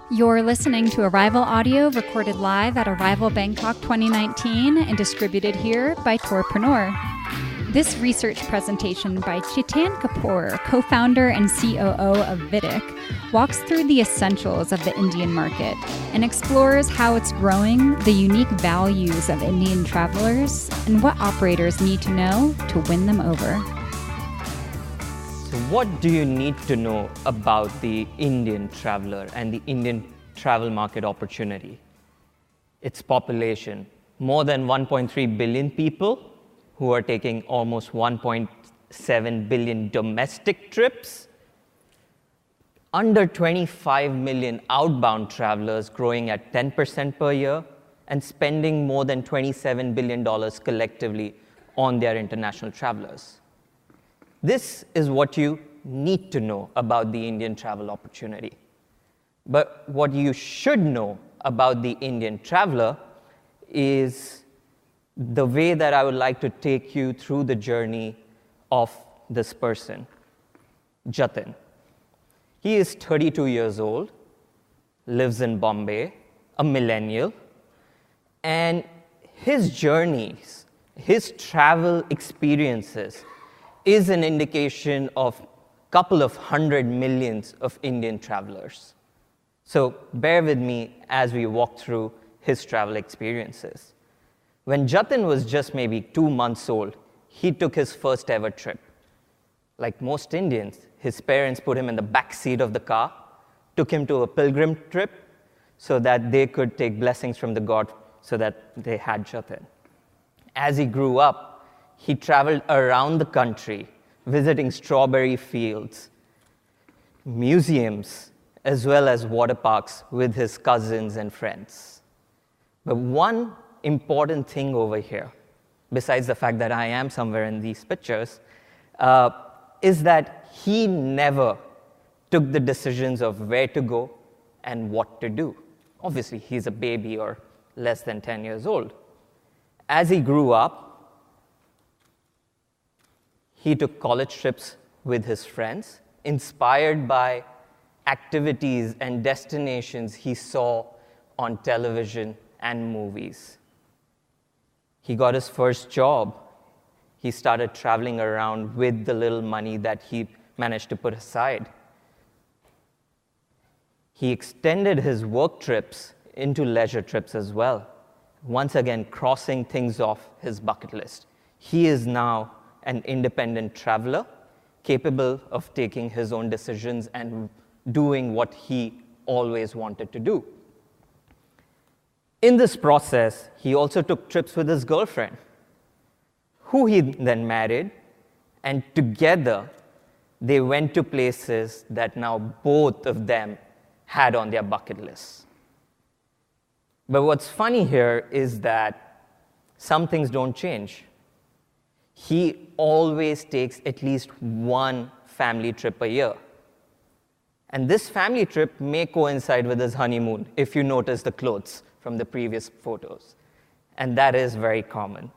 You're listening to Arival audio recorded live at Arival Bangkok 2019 and distributed here by Tourpreneur. This research presentation by Chitan Kapoor, co-founder and COO of Vidic, walks through the essentials of the Indian market and explores how it's growing, the unique values of Indian travelers, and what operators need to know to win them over. So what do you need to know about the Indian traveler and the Indian travel market opportunity? Its population, more than 1.3 billion people who are taking almost 1.7 billion domestic trips, under 25 million outbound travelers growing at 10% per year and spending more than $27 billion collectively on their international travelers. This is what you need to know about the Indian travel opportunity. But what you should know about the Indian traveler is the way that I would like to take you through the journey of this person, Jatin. He is 32 years old, lives in Bombay, a millennial, and his journeys, his travel experiences is an indication of a couple of 100 million of Indian travelers. So bear with me as we walk through his travel experiences. When Jatin was just maybe 2 months old, he took his first ever trip. Like most Indians, his parents put him in the back seat of the car, took him to a pilgrim trip so that they could take blessings from the God so that they had Jatin. As he grew up, he traveled around the country, visiting strawberry fields, museums, as well as water parks with his cousins and friends. But one important thing over here, besides the fact that I am somewhere in these pictures, is that he never took the decisions of where to go and what to do. Obviously, he's a baby or less than 10 years old. As he grew up, he took college trips with his friends, inspired by activities and destinations he saw on television and movies. He got his first job. He started traveling around with the little money that he managed to put aside. He extended his work trips into leisure trips as well, once again crossing things off his bucket list. He is now an independent traveler, capable of taking his own decisions and doing what he always wanted to do. In this process, he also took trips with his girlfriend, who he then married, and together they went to places that now both of them had on their bucket lists. But what's funny here is that some things don't change. He always takes at least one family trip a year. And this family trip may coincide with his honeymoon, if you notice the clothes from the previous photos. And that is very common.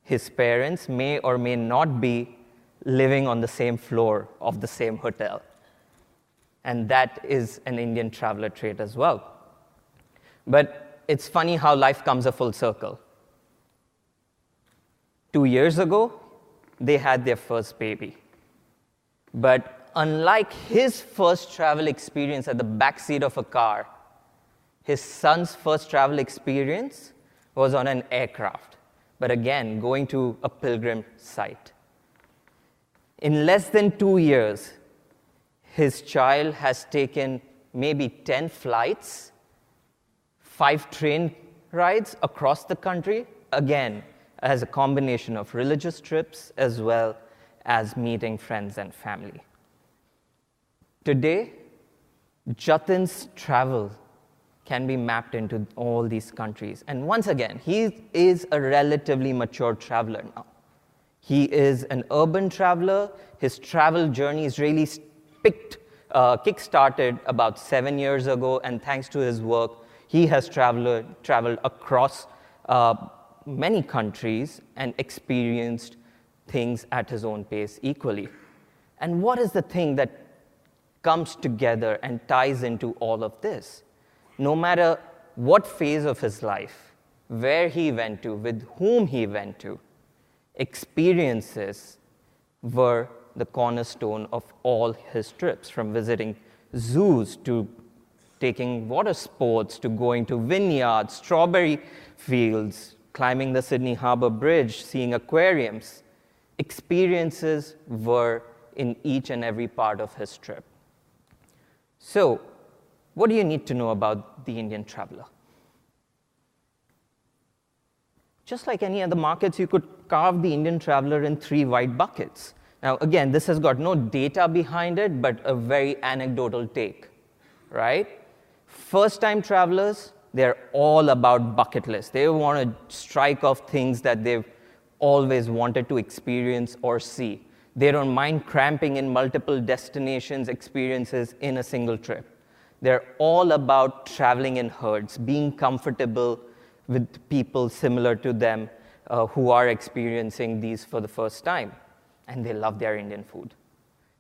His parents may or may not be living on the same floor of the same hotel. And that is an Indian traveler trait as well. But it's funny how life comes a full circle. 2 years ago, they had their first baby. But unlike his first travel experience at the backseat of a car, his son's first travel experience was on an aircraft, but again, going to a pilgrim site. In less than 2 years, his child has taken maybe 10 flights, 5 train rides across the country, again, as a combination of religious trips as well as meeting friends and family. Today, Jatin's travel can be mapped into all these countries. And once again, he is a relatively mature traveler now. He is an urban traveler. His travel journey is really kick-started about 7 years ago, and thanks to his work, he has traveled across many countries and experienced things at his own pace equally. And what is the thing that comes together and ties into all of this. No matter what phase of his life, where he went to, with whom he went to, experiences were the cornerstone of all his trips, from visiting zoos to taking water sports to going to vineyards, strawberry fields, climbing the Sydney Harbour Bridge, seeing aquariums. Experiences were in each and every part of his trip. So, what do you need to know about the Indian traveler? Just like any other markets, you could carve the Indian traveler in 3 wide buckets. Now, again, this has got no data behind it, but a very anecdotal take, right? First-time travelers, they're all about bucket lists. They want to strike off things that they've always wanted to experience or see. They don't mind cramping in multiple destinations, experiences in a single trip. They're all about traveling in herds, being comfortable with people similar to them who are experiencing these for the first time. And they love their Indian food.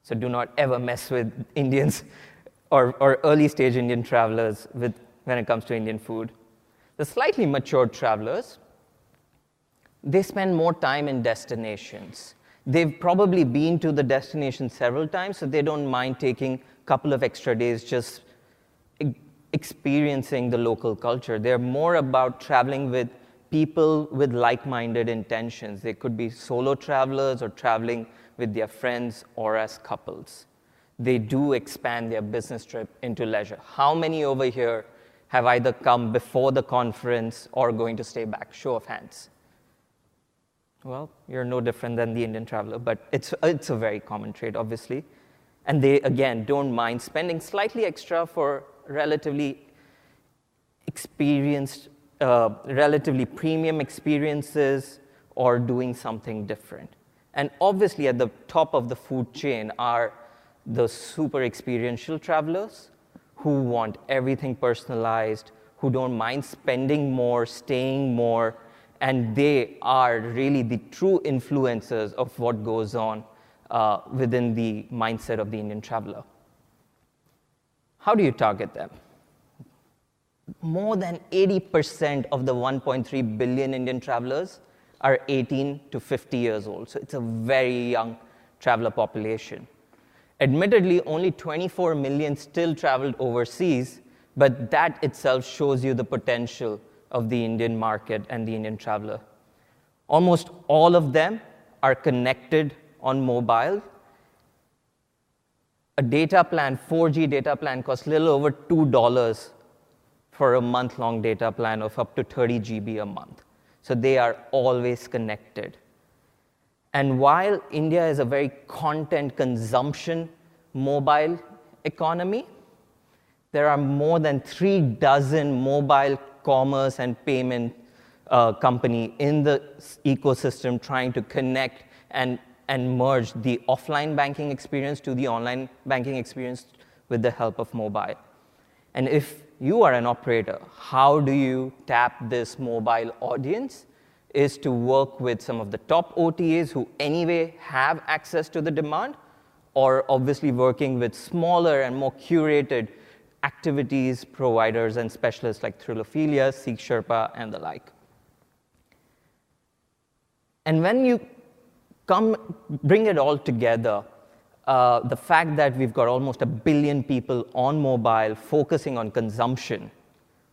So do not ever mess with Indians or early stage Indian travelers when it comes to Indian food. The slightly matured travelers, they spend more time in destinations. They've probably been to the destination several times, so they don't mind taking a couple of extra days just experiencing the local culture. They're more about traveling with people with like-minded intentions. They could be solo travelers or traveling with their friends or as couples. They do expand their business trip into leisure. How many over here have either come before the conference or going to stay back? Show of hands. Well, you're no different than the Indian traveler, but it's a very common trait, obviously. And they, again, don't mind spending slightly extra for relatively experienced, relatively premium experiences or doing something different. And obviously, at the top of the food chain are the super experiential travelers who want everything personalized, who don't mind spending more, staying more, and they are really the true influencers of what goes on within the mindset of the Indian traveler. How do you target them? More than 80% of the 1.3 billion Indian travelers are 18 to 50 years old. So it's a very young traveler population. Admittedly, only 24 million still traveled overseas, but that itself shows you the potential of the Indian market and the Indian traveler. Almost all of them are connected on mobile. A data plan, 4G data plan, costs a little over $2 for a month-long data plan of up to 30 GB a month. So they are always connected. And while India is a very content consumption mobile economy, there are more than 36 mobile commerce and payment company in the ecosystem trying to connect and merge the offline banking experience to the online banking experience with the help of mobile. And if you are an operator, how do you tap this mobile audience? Is to work with some of the top OTAs who anyway have access to the demand, or obviously working with smaller and more curated activities providers and specialists like Thrilophilia, Seek Sherpa, and the like. And when you bring it all together, the fact that we've got almost 1 billion people on mobile focusing on consumption,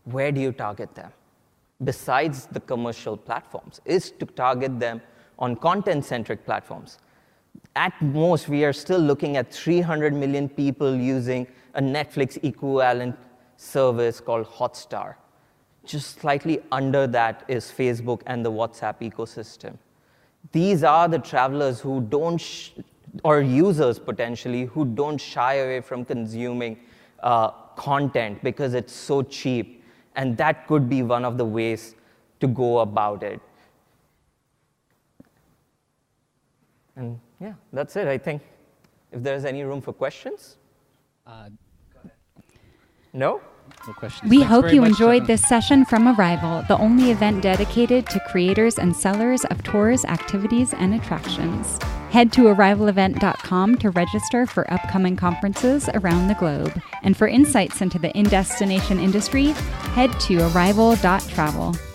where do you target them? Besides the commercial platforms, is to target them on content-centric platforms. At most, we are still looking at 300 million people using a Netflix equivalent service called Hotstar. Just slightly under that is Facebook and the WhatsApp ecosystem. These are the travelers who don't, or users potentially, who don't shy away from consuming content because it's so cheap. And that could be one of the ways to go about it. And yeah, that's it, I think. If there's any room for questions? No? No questions. We Thanks hope very you much, enjoyed Stefan. this session from Arival, the only event dedicated to creators and sellers of tours, activities, and attractions. Head to arrivalevent.com arrival.com to register for upcoming conferences around the globe. And for insights into the in-destination industry, head to arrival.travel.